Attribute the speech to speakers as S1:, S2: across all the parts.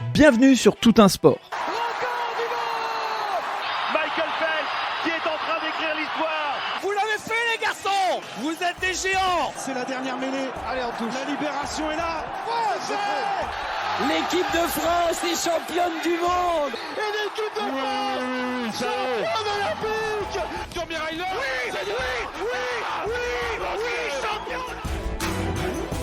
S1: Bienvenue sur Tout un sport.
S2: Record du monde, Michael Phelps qui est en train d'écrire l'histoire.
S3: Vous l'avez fait les garçons. Vous êtes des géants.
S4: C'est la dernière mêlée. Allez, on touche. La libération est là.
S3: L'équipe de France est championne du monde.
S4: Et l'équipe de France championne olympique. Tommy Reiner. Oui, champion.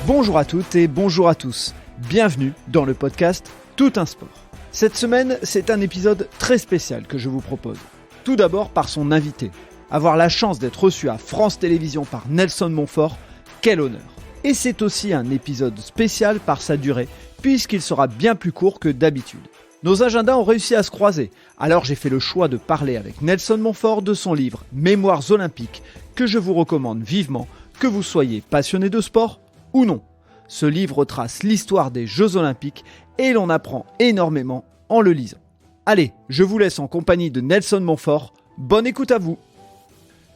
S1: Bonjour à toutes et bonjour à tous. Bienvenue dans le podcast Tout un sport. Cette semaine, c'est un épisode très spécial que je vous propose. Tout d'abord par son invité. Avoir la chance d'être reçu à France Télévisions par Nelson Montfort, quel honneur. Et c'est aussi un épisode spécial par sa durée, puisqu'il sera bien plus court que d'habitude. Nos agendas ont réussi à se croiser, alors j'ai fait le choix de parler avec Nelson Montfort de son livre Mémoires olympiques, que je vous recommande vivement, que vous soyez passionné de sport ou non. Ce livre trace l'histoire des Jeux Olympiques et l'on apprend énormément en le lisant. Allez, je vous laisse en compagnie de Nelson Montfort. Bonne écoute à vous.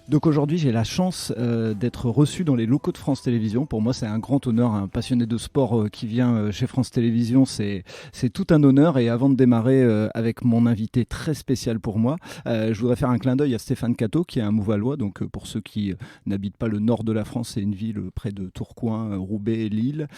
S1: Donc aujourd'hui, j'ai la chance d'être reçu dans les locaux de France Télévisions. Pour moi, c'est un grand honneur. Un passionné de sport qui vient chez France Télévisions, c'est tout un honneur. Et avant de démarrer avec mon invité très spécial pour moi, je voudrais faire un clin d'œil à Stéphane Cateau, qui est un Mouvallois. Donc pour ceux qui n'habitent pas le nord de la France, c'est une ville près de Tourcoing, Roubaix et Lille,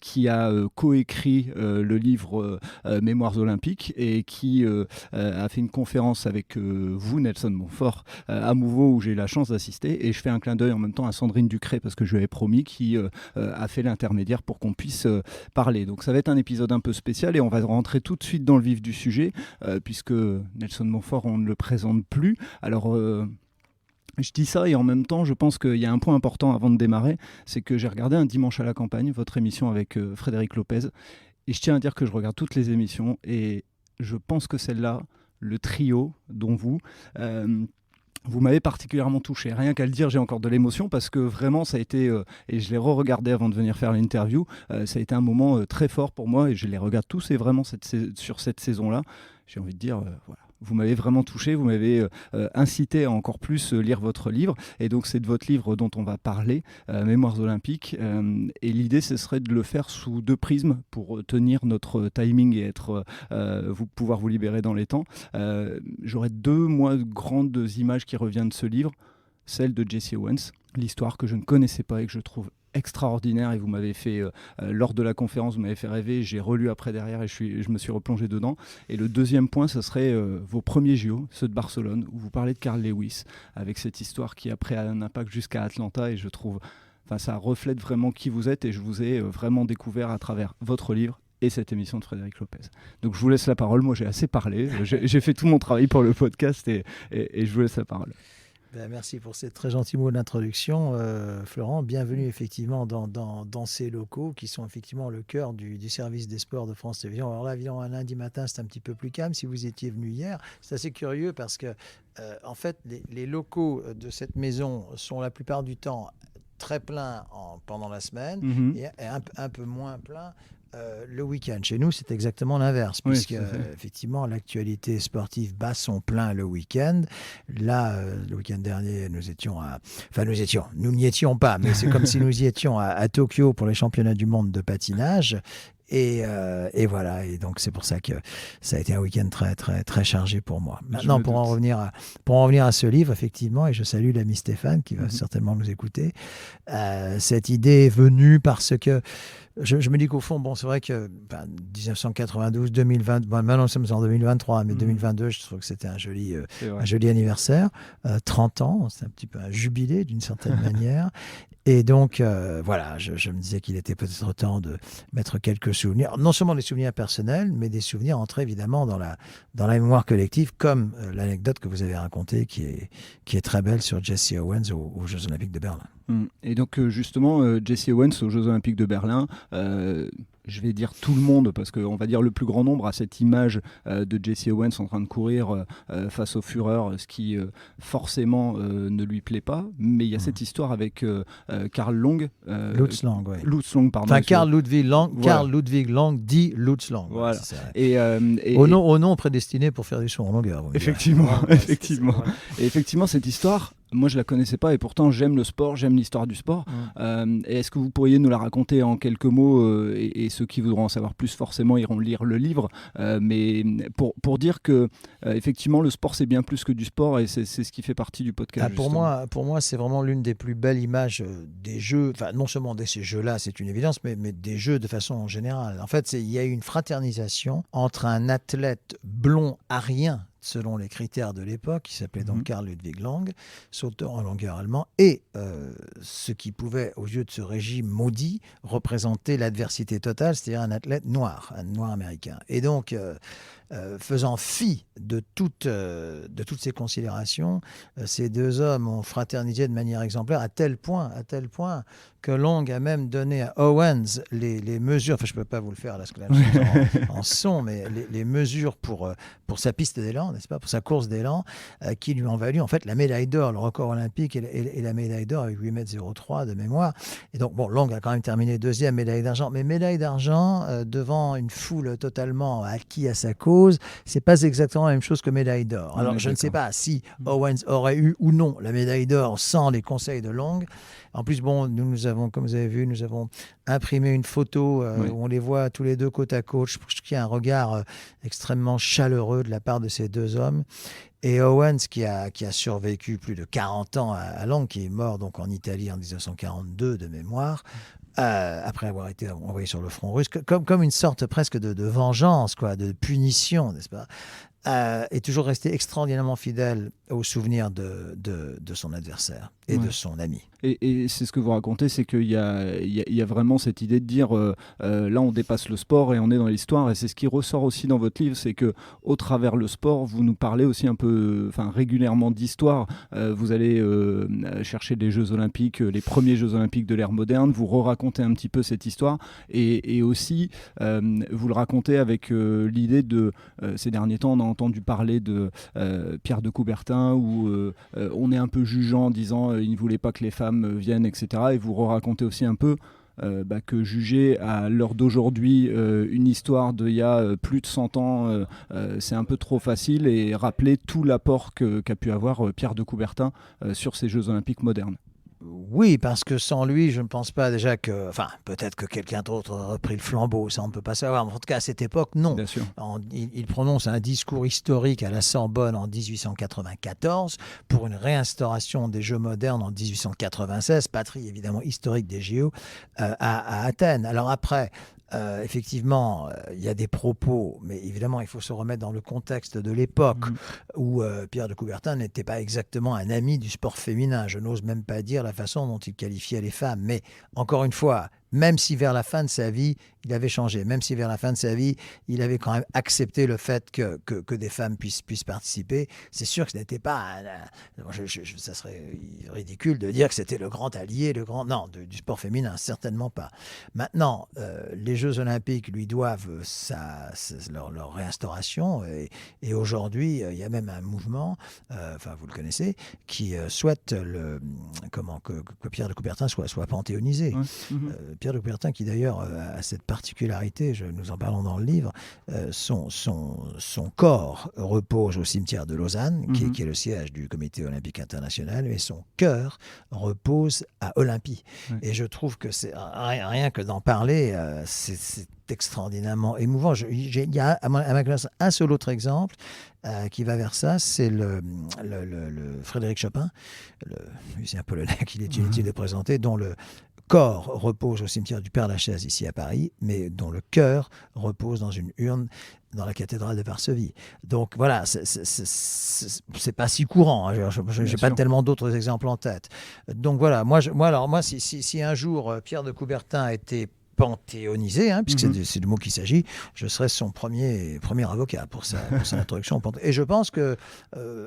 S1: qui a coécrit le livre Mémoires olympiques et qui a fait une conférence avec vous, Nelson Montfort, à Mouveau, où j'ai eu la chance d'assister, et je fais un clin d'œil en même temps à Sandrine Ducré parce que je lui avais promis, qui a fait l'intermédiaire pour qu'on puisse parler. Donc ça va être un épisode un peu spécial et on va rentrer tout de suite dans le vif du sujet puisque Nelson Montfort, on ne le présente plus. Alors je dis ça et en même temps je pense qu'il y a un point important avant de démarrer, c'est que j'ai regardé Un dimanche à la campagne, votre émission avec Frédéric Lopez, et je tiens à dire que je regarde toutes les émissions et je pense que celle-là, le trio dont vous m'avez particulièrement touché. Rien qu'à le dire, j'ai encore de l'émotion parce que vraiment, ça a été, et je l'ai re-regardé avant de venir faire l'interview, ça a été un moment très fort pour moi et je les regarde tous et vraiment sur cette saison-là, j'ai envie de dire, voilà. Vous m'avez vraiment touché, vous m'avez incité à encore plus lire votre livre. Et donc, c'est de votre livre dont on va parler, Mémoires olympiques. Et l'idée, ce serait de le faire sous deux prismes pour tenir notre timing et pouvoir vous libérer dans les temps. J'aurais deux grandes images qui reviennent de ce livre. Celle de Jesse Owens, l'histoire que je ne connaissais pas et que je trouve extraordinaire, et vous m'avez fait lors de la conférence, vous m'avez fait rêver, j'ai relu après derrière et je me suis replongé dedans. Et le deuxième point, ce serait vos premiers JO, ceux de Barcelone, où vous parlez de Carl Lewis, avec cette histoire qui après a un impact jusqu'à Atlanta, et je trouve, ça reflète vraiment qui vous êtes, et je vous ai vraiment découvert à travers votre livre et cette émission de Frédéric Lopez. Donc je vous laisse la parole, moi j'ai assez parlé, j'ai fait tout mon travail pour le podcast et je vous laisse la parole.
S5: Merci pour ces très gentils mots d'introduction, Florent. Bienvenue effectivement dans ces locaux qui sont effectivement le cœur du service des sports de France Télévisions. Alors là, évidemment, un lundi matin, c'est un petit peu plus calme. Si vous étiez venu hier, c'est assez curieux parce que, en fait, les locaux de cette maison sont la plupart du temps très pleins pendant la semaine et un peu moins pleins le week-end. Chez nous, c'est exactement l'inverse, puisque effectivement, l'actualité sportive bat son plein le week-end. Là, le week-end dernier, nous n'y étions pas, mais c'est comme si nous y étions à Tokyo pour les championnats du monde de patinage. Et voilà, et donc c'est pour ça que ça a été un week-end très, très, très chargé pour moi. Maintenant, pour en revenir à ce livre, effectivement, et je salue l'ami Stéphane qui va certainement nous écouter, cette idée est venue parce que je me dis qu'au fond, c'est vrai que 1992, 2020, maintenant nous sommes en 2023, mais 2022, je trouve que c'était un joli anniversaire. 30 ans, c'est un petit peu un jubilé d'une certaine manière. Et donc, voilà, je me disais qu'il était peut-être temps de mettre quelques souvenirs, non seulement des souvenirs personnels, mais des souvenirs entrés évidemment dans la mémoire collective, comme l'anecdote que vous avez racontée, qui est très belle sur Jesse Owens aux Jeux Olympiques de Berlin.
S1: Et donc justement, Jesse Owens aux Jeux Olympiques de Berlin, je vais dire tout le monde, parce qu'on va dire le plus grand nombre a cette image de Jesse Owens en train de courir face au Führer, ce qui forcément ne lui plaît pas, mais il y a cette histoire avec Karl Long.
S5: Lutz Long, oui.
S1: Lutz Long, pardon.
S5: Enfin, Karl Ludwig Long, voilà. Karl Ludwig Long dit Lutz Long.
S1: Voilà.
S5: Et au nom prédestiné pour faire des sauts en longueur.
S1: Effectivement, effectivement. Et effectivement, cette histoire moi je la connaissais pas et pourtant j'aime le sport, j'aime l'histoire du sport. Et est-ce que vous pourriez nous la raconter en quelques mots et ceux qui voudront en savoir plus forcément iront lire le livre, mais pour dire que effectivement le sport c'est bien plus que du sport et c'est ce qui fait partie du podcast.
S5: Pour moi, c'est vraiment l'une des plus belles images des jeux, enfin non seulement de ces jeux-là, c'est une évidence, mais des jeux de façon générale. En fait, il y a eu une fraternisation entre un athlète blond arien, selon les critères de l'époque, qui s'appelait donc Karl Ludwig Lang, sauteur en longueur allemand, et ce qui pouvait, aux yeux de ce régime maudit, représenter l'adversité totale, c'est-à-dire un athlète noir, un noir américain. Et donc, faisant fi de toutes ces considérations, ces deux hommes ont fraternisé de manière exemplaire à tel point que Long a même donné à Owens les mesures, enfin je ne peux pas vous le faire là, en son, mais les mesures pour sa piste d'élan, n'est-ce pas, pour sa course d'élan, qui lui ont valu en fait la médaille d'or, le record olympique et la médaille d'or avec 8,03 m de mémoire. Et donc bon, Long a quand même terminé deuxième, médaille d'argent, mais médaille d'argent devant une foule totalement acquis à sa cause, c'est pas exactement la même chose que médaille d'or. Alors je ne sais pas si Owens aurait eu ou non la médaille d'or sans les conseils de Long. En plus, bon, nous avons, comme vous avez vu, nous avons imprimé une photo où on les voit tous les deux côte à côte. Je pense qu'il y a un regard extrêmement chaleureux de la part de ces deux hommes. Et Owens, qui a survécu plus de 40 ans à Long, qui est mort donc en Italie en 1942 de mémoire, après avoir été envoyé sur le front russe, comme une sorte presque de vengeance, quoi, de punition, n'est-ce pas, est toujours resté extraordinairement fidèle au souvenir de son adversaire et de son ami.
S1: Et c'est ce que vous racontez, c'est qu'il y a vraiment cette idée de dire là on dépasse le sport et on est dans l'histoire, et c'est ce qui ressort aussi dans votre livre, c'est que au travers le sport, vous nous parlez aussi un peu, régulièrement d'histoire. Vous allez chercher les Jeux Olympiques, les premiers Jeux Olympiques de l'ère moderne, vous re-racontez un petit peu cette histoire, et aussi vous le racontez avec l'idée de ces derniers temps on a entendu parler de Pierre de Coubertin où on est un peu jugeant en disant il ne voulait pas que les femmes viennent, etc. Et vous racontez aussi un peu que juger à l'heure d'aujourd'hui une histoire d'il y a plus de 100 ans, c'est un peu trop facile, et rappeler tout l'apport qu'a pu avoir Pierre de Coubertin sur ces Jeux Olympiques modernes.
S5: Oui, parce que sans lui, je ne pense pas déjà que... Enfin, peut-être que quelqu'un d'autre aurait repris le flambeau, ça on ne peut pas savoir. Mais en tout cas, à cette époque, non.
S1: Bien sûr.
S5: Il prononce un discours historique à la Sorbonne en 1894 pour une réinstauration des Jeux modernes en 1896, patrie évidemment historique des JO, à Athènes. Alors après... effectivement, il y a des propos, mais évidemment, il faut se remettre dans le contexte de l'époque où Pierre de Coubertin n'était pas exactement un ami du sport féminin. Je n'ose même pas dire la façon dont il qualifiait les femmes. Mais encore une fois, même si vers la fin de sa vie, il avait changé, même si vers la fin de sa vie, il avait quand même accepté le fait que des femmes puissent participer, c'est sûr que ce n'était pas... ça serait ridicule de dire que c'était le grand allié, du sport féminin, certainement pas. Maintenant, les Jeux Olympiques lui doivent leur réinstauration, et aujourd'hui, il y a même un mouvement, vous le connaissez, qui souhaite que Pierre de Coubertin soit panthéonisé. Pierre de Coubertin, qui d'ailleurs a cette particularité, nous en parlons dans le livre, son corps repose au cimetière de Lausanne, qui est le siège du Comité olympique international, mais son cœur repose à Olympie. Et je trouve que c'est rien que d'en parler, c'est extraordinairement émouvant. Il y a à ma classe un seul autre exemple qui va vers ça, c'est le Frédéric Chopin, le musicien polonais qu'il est inutile de présenter, dont le corps repose au cimetière du Père-Lachaise ici à Paris, mais dont le cœur repose dans une urne dans la cathédrale de Varsovie. Donc voilà, c'est pas si courant, hein. Je n'ai pas tellement d'autres exemples en tête. Donc voilà, moi si un jour Pierre de Coubertin a été panthéonisé, puisque c'est du mot qu'il s'agit, je serai son premier avocat pour sa introduction. Et je pense que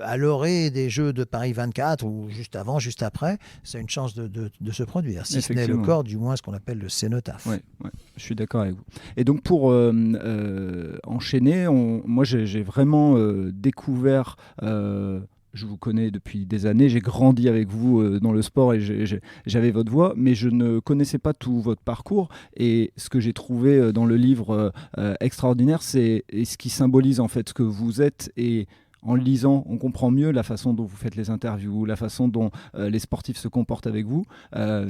S5: à l'orée des Jeux de Paris 24, ou juste avant, juste après, c'est une chance de se produire. Si ce n'est le corps, du moins ce qu'on appelle le cénotaphe.
S1: Ouais, je suis d'accord avec vous. Et donc pour enchaîner, moi j'ai vraiment découvert... je vous connais depuis des années, j'ai grandi avec vous dans le sport et j'avais votre voix, mais je ne connaissais pas tout votre parcours. Et ce que j'ai trouvé dans le livre extraordinaire, c'est ce qui symbolise en fait ce que vous êtes et en le lisant, on comprend mieux la façon dont vous faites les interviews, la façon dont les sportifs se comportent avec vous,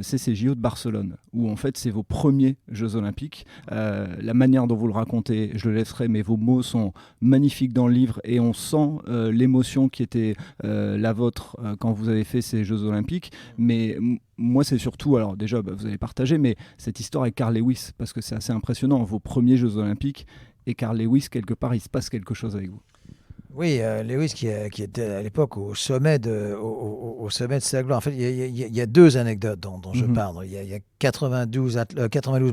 S1: c'est ces JO de Barcelone, où en fait c'est vos premiers Jeux Olympiques. La manière dont vous le racontez, je le laisserai, mais vos mots sont magnifiques dans le livre et on sent l'émotion qui était la vôtre quand vous avez fait ces Jeux Olympiques. Mais moi, c'est surtout, alors déjà, vous avez partagé, mais cette histoire avec Carl Lewis, parce que c'est assez impressionnant, vos premiers Jeux Olympiques, et Carl Lewis, quelque part, il se passe quelque chose avec vous.
S5: Oui, Lewis qui était à l'époque au sommet de sa gloire. En fait, il y a deux anecdotes dont je parle. Il y a 92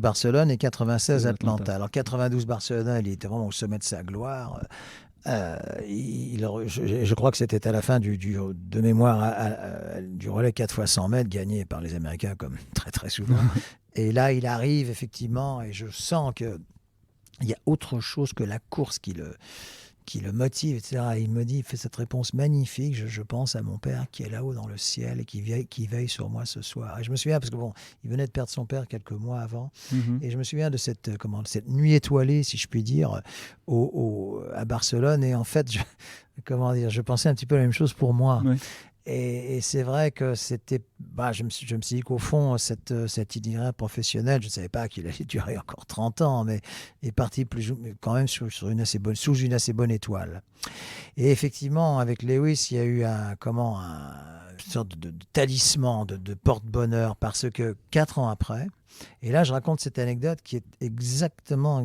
S5: Barcelone et 96 Atlanta. Alors 92 Barcelone, il était vraiment au sommet de sa gloire. Je crois que c'était à la fin de mémoire du relais 4x100 mètres gagné par les Américains comme très très souvent. Et là, il arrive effectivement et je sens qu'il y a autre chose que la course qui le motive, etc. Et il fait cette réponse magnifique. Je pense à mon père qui est là-haut dans le ciel et qui veille sur moi ce soir. Et je me souviens, parce que il venait de perdre son père quelques mois avant, et je me souviens de cette nuit étoilée, si je puis dire, à Barcelone. Et en fait, je pensais un petit peu la même chose pour moi. Oui. Et c'est vrai que c'était, je me suis dit qu'au fond, cet itinéraire professionnel, je ne savais pas qu'il allait durer encore 30 ans, mais est parti quand même sous une assez bonne étoile. Et effectivement, avec Lewis, il y a eu une sorte de talisman, de porte-bonheur, parce que 4 ans après, et là je raconte cette anecdote qui est exactement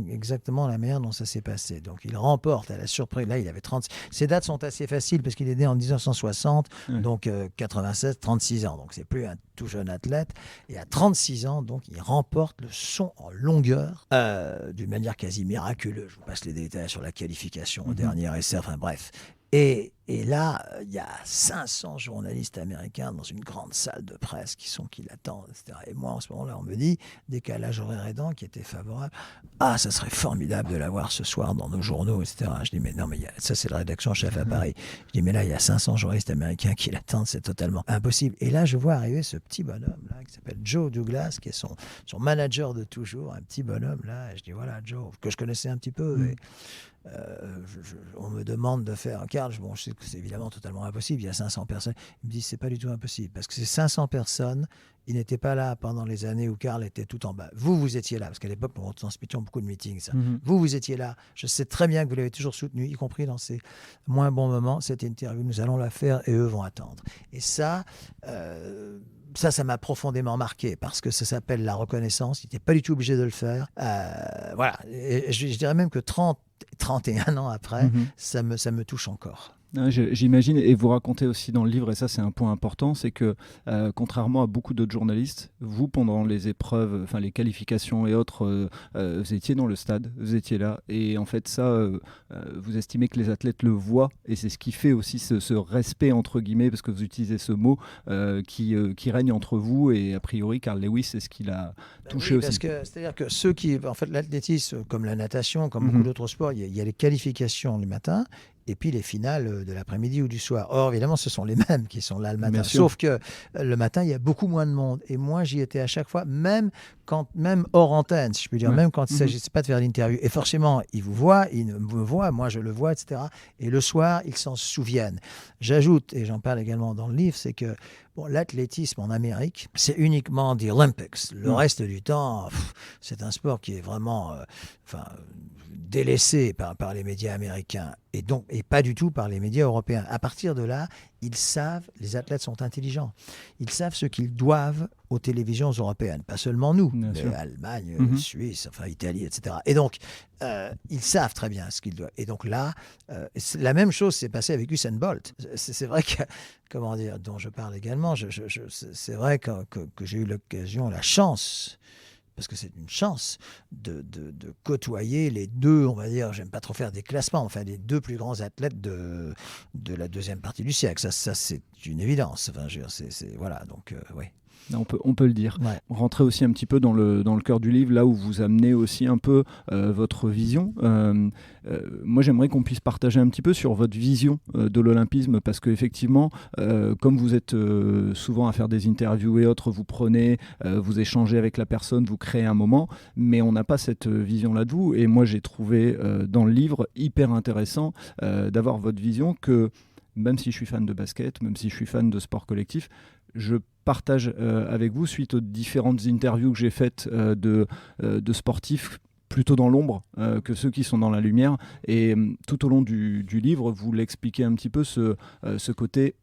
S5: la manière dont ça s'est passé. Donc il remporte à la surprise, là il avait 30, ces dates sont assez faciles parce qu'il est né en 1960, donc 96, 36 ans, donc c'est plus un tout jeune athlète, et à 36 ans, donc il remporte le saut en longueur d'une manière quasi miraculeuse. Je vous passe les détails sur la qualification au dernier essai, enfin bref. Et là, il y a 500 journalistes américains dans une grande salle de presse qui l'attendent, etc. Et moi, en ce moment-là, on me dit, décalage horaire aidant, qui était favorable, ça serait formidable de l'avoir ce soir dans nos journaux, etc. Je dis, mais non, mais ça, c'est la rédaction chef à Paris. Je dis, mais là, il y a 500 journalistes américains qui l'attendent, c'est totalement impossible. Et là, je vois arriver ce petit bonhomme, là, qui s'appelle Joe Douglas, qui est son manager de toujours, un petit bonhomme, là. Et je dis, voilà, Joe, que je connaissais un petit peu, et on me demande de faire un quart. Je sais que c'est évidemment totalement impossible. Il y a 500 personnes. Il me dit c'est pas du tout impossible parce que ces 500 personnes, ils n'étaient pas là pendant les années où Carl était tout en bas. Vous étiez là parce qu'à l'époque, nous transmettions beaucoup de meetings. Ça. Vous étiez là. Je sais très bien que vous l'avez toujours soutenu, y compris dans ces moins bons moments. Cette interview, nous allons la faire et eux vont attendre. Et ça m'a profondément marqué parce que ça s'appelle la reconnaissance. Il n'était pas du tout obligé de le faire. Voilà. Et je dirais même que 31 ans après, ça me touche encore.
S1: J'imagine, et vous racontez aussi dans le livre, et ça c'est un point important, c'est que contrairement à beaucoup d'autres journalistes, vous pendant les épreuves, enfin les qualifications et autres, vous étiez dans le stade, vous étiez là, et en fait ça, vous estimez que les athlètes le voient, et c'est ce qui fait aussi ce respect entre guillemets, parce que vous utilisez ce mot qui règne entre vous, et a priori Carl Lewis c'est ce qui l'a touché aussi.
S5: C'est-à-dire que ceux qui, en fait l'athlétisme, comme la natation, comme beaucoup d'autres sports, il y a les qualifications le matin, et puis les finales de l'après-midi ou du soir. Or, évidemment, ce sont les mêmes qui sont là le matin. Sauf que le matin, il y a beaucoup moins de monde. Et moi, j'y étais à chaque fois, même hors antenne, si je puis dire, même quand il ne s'agissait pas de faire l'interview. Et forcément, ils vous voient, ils me voient, moi je le vois, etc. Et le soir, ils s'en souviennent. J'ajoute, et j'en parle également dans le livre, c'est que l'athlétisme en Amérique, c'est uniquement the Olympics. Le reste du temps, c'est un sport qui est vraiment délaissé par les médias américains et pas du tout par les médias européens. À partir de là, ils savent, les athlètes sont intelligents, ils savent ce qu'ils doivent aux télévisions européennes, pas seulement nous, mais Allemagne, Suisse, Italie, etc. Et donc, ils savent très bien ce qu'ils doivent. Et donc là, la même chose s'est passée avec Usain Bolt. C'est vrai que, dont je parle également, c'est vrai que j'ai eu l'occasion, la chance, parce que c'est une chance de côtoyer les deux, on va dire, j'aime pas trop faire des classements, enfin les deux plus grands athlètes de la deuxième partie du siècle. Ça c'est une évidence. Voilà, donc oui.
S1: On peut le dire.
S5: Ouais.
S1: Rentrez aussi un petit peu dans le cœur du livre, là où vous amenez aussi un peu votre vision. Moi, j'aimerais qu'on puisse partager un petit peu sur votre vision de l'olympisme, parce qu'effectivement, comme vous êtes souvent à faire des interviews et autres, vous prenez, vous échangez avec la personne, vous créez un moment, mais on n'a pas cette vision-là de vous. Et moi, j'ai trouvé dans le livre hyper intéressant d'avoir votre vision que, même si je suis fan de basket, même si je suis fan de sport collectif, je partage avec vous, suite aux différentes interviews que j'ai faites de sportifs plutôt dans l'ombre que ceux qui sont dans la lumière. Et tout au long du livre, vous l'expliquez un petit peu, ce côté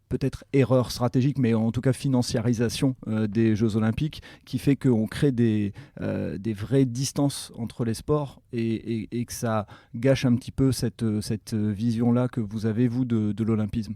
S1: peut-être erreur stratégique, mais en tout cas financiarisation des Jeux Olympiques, qui fait qu'on crée des vraies distances entre les sports et que ça gâche un petit peu cette vision-là que vous avez, vous, de l'olympisme.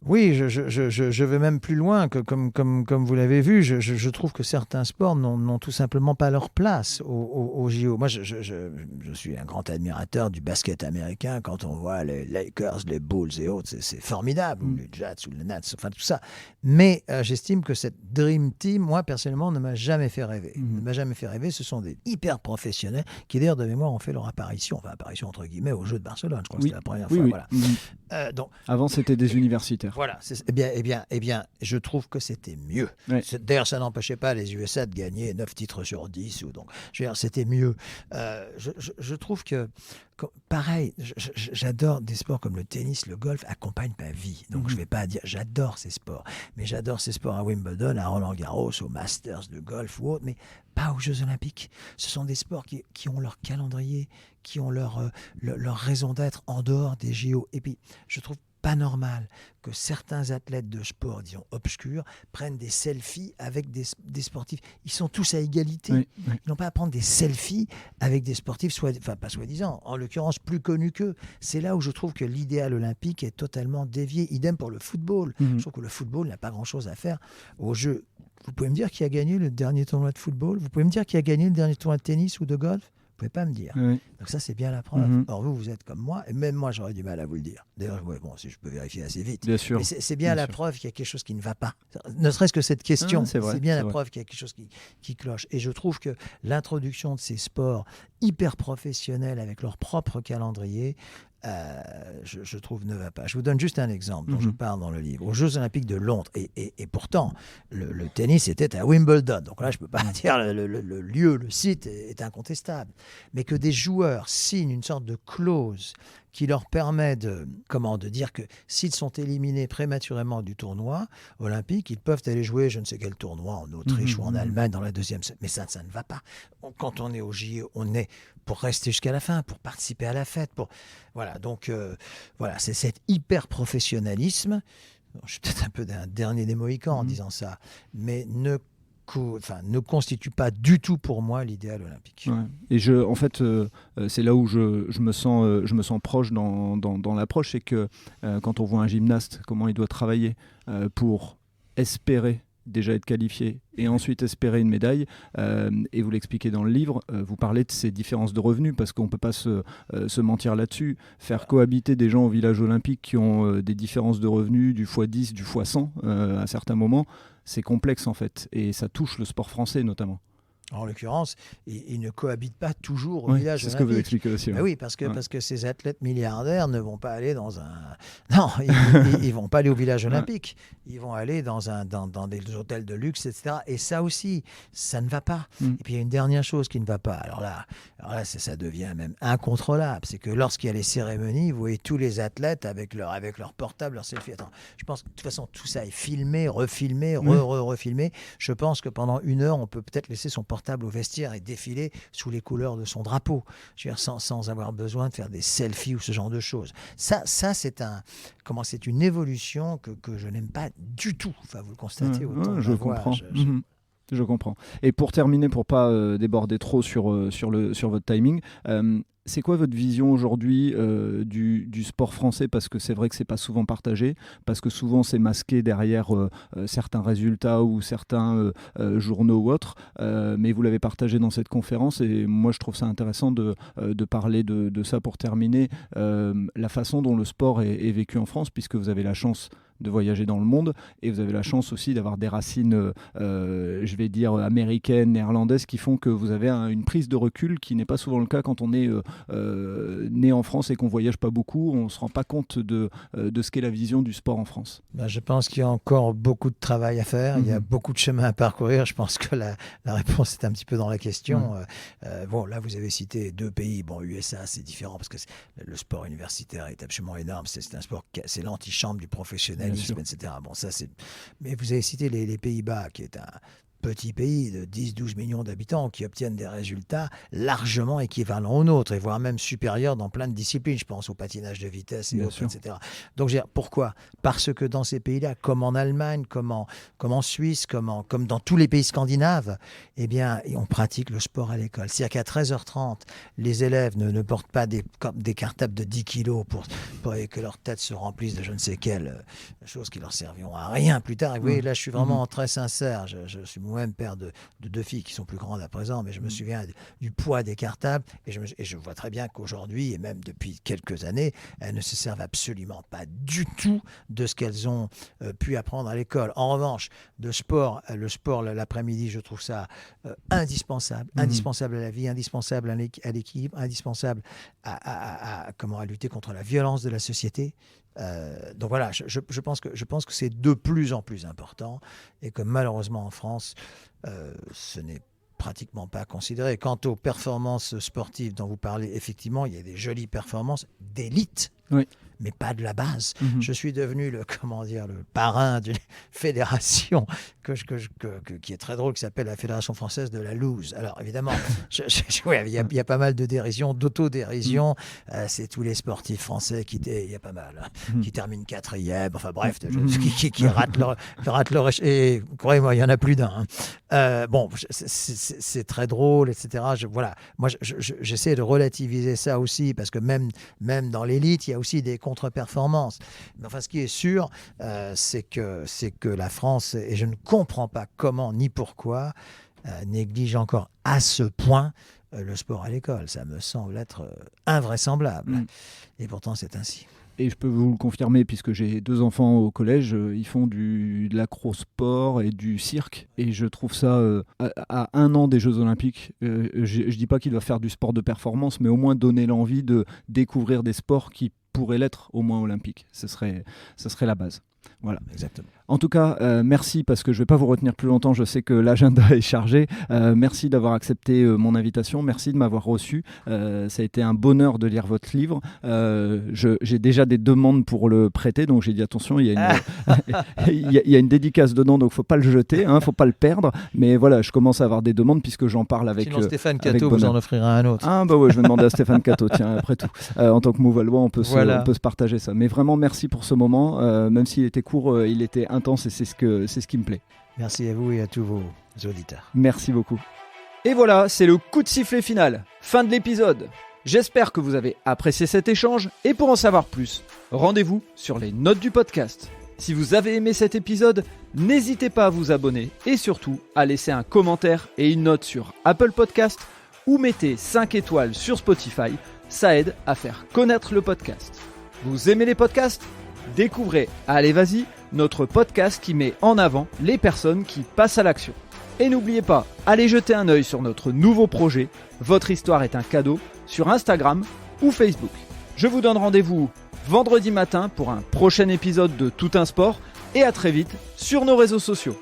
S5: Oui, je vais même plus loin que comme vous l'avez vu, je trouve que certains sports n'ont tout simplement pas leur place au JO. Moi, je suis un grand admirateur du basket américain. Quand on voit les Lakers, les Bulls et autres, c'est formidable, ou les Jets ou les Nets, enfin tout ça. Mais j'estime que cette Dream Team, moi personnellement, ne m'a jamais fait rêver. Ne m'a jamais fait rêver. Ce sont des hyper professionnels qui, d'ailleurs, de mémoire, ont fait leur apparition entre guillemets, aux Jeux de Barcelone. Je crois que c'était la première fois.
S1: Oui.
S5: Voilà. Donc,
S1: avant, c'était des universitaires.
S5: Voilà. Eh bien, je trouve que c'était mieux.
S1: Oui.
S5: D'ailleurs, ça n'empêchait pas les USA de gagner 9 titres sur 10. Donc, je veux dire, c'était mieux. Je trouve que, pareil, j'adore des sports comme le tennis, le golf accompagnent ma vie. Donc, je ne vais pas dire j'adore ces sports. Mais j'adore ces sports à Wimbledon, à Roland-Garros, au Masters de golf ou autre, mais pas aux Jeux Olympiques. Ce sont des sports qui ont leur calendrier, qui ont leur raison d'être en dehors des JO. Et puis, je trouve pas normal que certains athlètes de sport, disons obscurs, prennent des selfies avec des sportifs. Ils sont tous à égalité.
S1: Oui.
S5: Ils n'ont pas à prendre des selfies avec des sportifs, pas soi-disant, en l'occurrence plus connus qu'eux. C'est là où je trouve que l'idéal olympique est totalement dévié. Idem pour le football. Je trouve que le football n'a pas grand-chose à faire aux Jeux. Vous pouvez me dire qui a gagné le dernier tournoi de football ? Vous pouvez me dire qui a gagné le dernier tournoi de tennis ou de golf ? Vous ne pouvez pas me dire.
S1: Oui.
S5: Donc ça, c'est bien la preuve. Or, vous êtes comme moi, et même moi, j'aurais du mal à vous le dire. D'ailleurs, si je peux vérifier assez vite.
S1: Bien sûr.
S5: Mais c'est bien la preuve qu'il y a quelque chose qui ne va pas. Ne serait-ce que cette question, c'est bien la preuve qu'il y a quelque chose qui cloche. Et je trouve que l'introduction de ces sports hyper professionnels avec leur propre calendrier, je trouve ne va pas. Je vous donne juste un exemple dont je parle dans le livre. Aux Jeux Olympiques de Londres, et pourtant, le tennis était à Wimbledon. Donc là, je ne peux pas dire le lieu, le site est incontestable. Mais que des joueurs signent une sorte de clause qui leur permet de dire que s'ils sont éliminés prématurément du tournoi olympique, ils peuvent aller jouer je ne sais quel tournoi en Autriche ou en Allemagne dans la deuxième. Mais ça ne va pas. Quand on est au JO, on est pour rester jusqu'à la fin, pour participer à la fête. Voilà, donc c'est cet hyper-professionnalisme. Je suis peut-être un peu d'un dernier des Mohicans en disant ça, mais ne constitue pas du tout pour moi l'idéal olympique.
S1: Ouais. Et c'est là où je me sens proche dans l'approche, c'est que quand on voit un gymnaste, comment il doit travailler pour espérer déjà être qualifié et ensuite espérer une médaille, et vous l'expliquez dans le livre, vous parlez de ces différences de revenus, parce qu'on ne peut pas se mentir là-dessus. Faire cohabiter des gens au village olympique qui ont des différences de revenus du x10, du x100 à certains moments, c'est complexe en fait, et ça touche le sport français notamment.
S5: En l'occurrence, ils ne cohabitent pas toujours au village olympique.
S1: C'est ce que vous expliquez aussi.
S5: Ben oui, parce que ces athlètes milliardaires ne vont pas aller dans un... Non, ils vont pas aller au village olympique. Ils vont aller dans des hôtels de luxe, etc. Et ça aussi, ça ne va pas. Et puis il y a une dernière chose qui ne va pas. Alors là, ça devient même incontrôlable. C'est que lorsqu'il y a les cérémonies, vous voyez tous les athlètes avec leur portable, leur selfie. Attends, je pense que de toute façon, tout ça est filmé, refilmé, refilmé. Je pense que pendant 1 heure, on peut peut-être laisser son portable au vestiaire et défiler sous les couleurs de son drapeau, je veux dire, sans avoir besoin de faire des selfies ou ce genre de choses. Ça c'est une évolution que je n'aime pas du tout. Enfin, vous le constatez autant.
S1: Je comprends. Je comprends. Et pour terminer, pour pas déborder trop sur votre timing, c'est quoi votre vision aujourd'hui du sport français ? Parce que c'est vrai que c'est pas souvent partagé, parce que souvent c'est masqué derrière certains résultats ou certains journaux ou autres, mais vous l'avez partagé dans cette conférence, et moi je trouve ça intéressant de parler de ça pour terminer, la façon dont le sport est vécu en France, puisque vous avez la chance de voyager dans le monde, et vous avez la chance aussi d'avoir des racines, je vais dire, américaines, néerlandaises, qui font que vous avez une prise de recul qui n'est pas souvent le cas quand on est né en France et qu'on voyage pas beaucoup. On ne se rend pas compte de ce qu'est la vision du sport en France.
S5: Je pense qu'il y a encore beaucoup de travail à faire, il y a beaucoup de chemin à parcourir. Je pense que la réponse est un petit peu dans la question. Là, vous avez cité 2 pays. USA, c'est différent parce que le sport universitaire est absolument énorme. C'est un sport, c'est l'antichambre du professionnalisme, etc. Mais vous avez cité les Pays-Bas, qui est un petit pays de 10-12 millions d'habitants qui obtiennent des résultats largement équivalents aux nôtres et voire même supérieurs dans plein de disciplines. Je pense au patinage de vitesse et autres, etc. Donc, pourquoi ? Parce que dans ces pays-là, comme en Allemagne, comme en Suisse, comme dans tous les pays scandinaves, on pratique le sport à l'école. C'est-à-dire qu'à 13h30, les élèves ne portent pas des cartables de 10 kilos pour que leur tête se remplisse de je ne sais quelle chose qui leur serviront à rien plus tard. Et oui, là, je suis vraiment très sincère. Je suis moi-même père de 2 filles qui sont plus grandes à présent, mais je me souviens du poids des cartables et je vois très bien qu'aujourd'hui, et même depuis quelques années, elles ne se servent absolument pas du tout de ce qu'elles ont pu apprendre à l'école. En revanche, le sport l'après-midi, je trouve ça indispensable à la vie, indispensable à l'équilibre, indispensable à lutter contre la violence de la société. Donc voilà, je pense que c'est de plus en plus important et que malheureusement en France, ce n'est pratiquement pas considéré. Quant aux performances sportives dont vous parlez, effectivement, il y a des jolies performances d'élite. Oui. Mais pas de la base. Je suis devenu le parrain d'une fédération qui est très drôle, qui s'appelle la Fédération française de la loose. Alors évidemment, il y a pas mal de dérision, d'autodérision. C'est tous les sportifs français il y a pas mal, qui terminent 4e, enfin bref, qui ratent leur et croyez-moi, il y en a plus d'un. C'est très drôle, etc. Moi, j'essaie de relativiser ça aussi, parce que même dans l'élite, il y a aussi des contre-performances. Mais enfin, ce qui est sûr, c'est que la France, et je ne comprends pas comment ni pourquoi, néglige encore à ce point le sport à l'école. Ça me semble être invraisemblable. Et pourtant, c'est ainsi.
S1: Et je peux vous le confirmer, puisque j'ai 2 enfants au collège, ils font de l'acrosport et du cirque. Et je trouve ça, à 1 an des Jeux Olympiques, je dis pas qu'ils doivent faire du sport de performance, mais au moins donner l'envie de découvrir des sports qui pourraient l'être au moins olympiques. Ce serait la base. Voilà.
S5: Exactement.
S1: En tout cas, merci, parce que je ne vais pas vous retenir plus longtemps, je sais que l'agenda est chargé. Merci d'avoir accepté mon invitation, merci de m'avoir reçu. Ça a été un bonheur de lire votre livre. J'ai déjà des demandes pour le prêter, donc j'ai dit attention, il y a une dédicace dedans, donc il ne faut pas le jeter, il ne faut pas le perdre. Mais voilà, je commence à avoir des demandes puisque j'en parle avec...
S5: Sinon Stéphane Cato vous en offrira un autre.
S1: Ah bah ouais, je vais demander à Stéphane Cato, tiens, après tout. En tant que Mauvallois, on peut se partager ça. Mais vraiment, merci pour ce moment, même s'il était court, il était intense, et c'est ce qui me plaît.
S5: Merci à vous et à tous vos auditeurs.
S1: Merci beaucoup. Et voilà, c'est le coup de sifflet final. Fin de l'épisode. J'espère que vous avez apprécié cet échange, et pour en savoir plus, rendez-vous sur les notes du podcast. Si vous avez aimé cet épisode, n'hésitez pas à vous abonner et surtout à laisser un commentaire et une note sur Apple Podcast ou mettez 5 étoiles sur Spotify. Ça aide à faire connaître le podcast. Vous aimez les podcasts ? Découvrez Allez Vas-y, notre podcast qui met en avant les personnes qui passent à l'action. Et n'oubliez pas, allez jeter un œil sur notre nouveau projet, Votre Histoire est un cadeau, sur Instagram ou Facebook. Je vous donne rendez-vous vendredi matin pour un prochain épisode de Tout un sport, et à très vite sur nos réseaux sociaux.